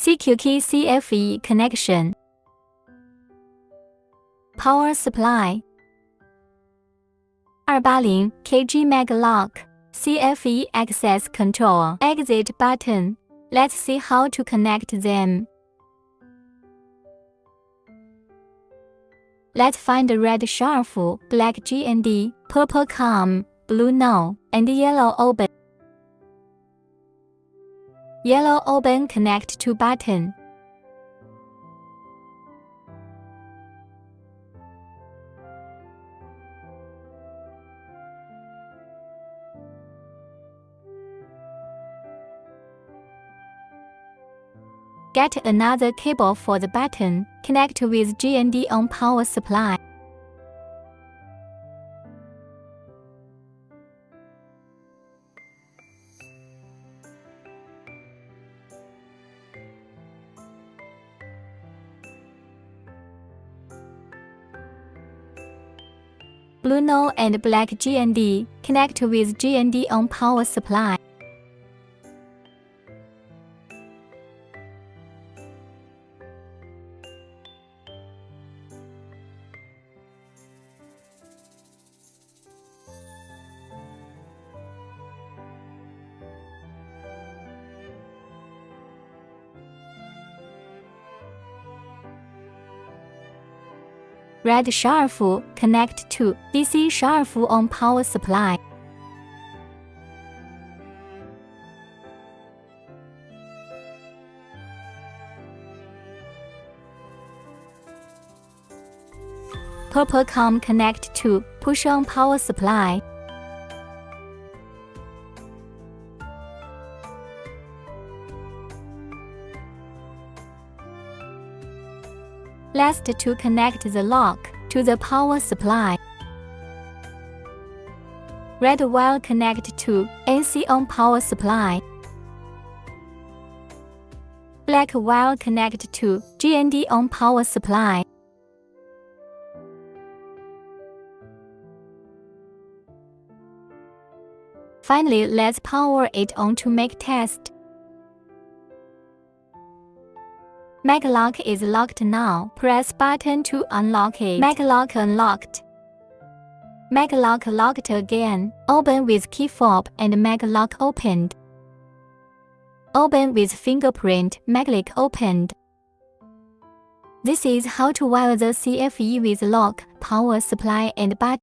CQ CFE connection. Power supply. 280 kg mag lock. CFE access control exit button. Let's see how to connect them. Let's find the red shelf, black GND, purple COM, blue no, and yellow open. Yellow open connect to button. Get another cable for the button, connect with GND on power supply. Blue no and black GND, connect with GND on power supply. Red shelf connect to DC shelf on power supply. Purple COM connect to push on power supply. Last to connect the lock to the power supply. Red wire connect to AC on power supply. Black wire connect to GND on power supply. Finally, let's power it on to make test. Mag lock is locked now. Press button to unlock it. Mag lock unlocked. Mag lock locked again. Open with key fob and mag lock opened. Open with fingerprint. Mag lock opened. This is how to wire the CFE with lock, power supply and button.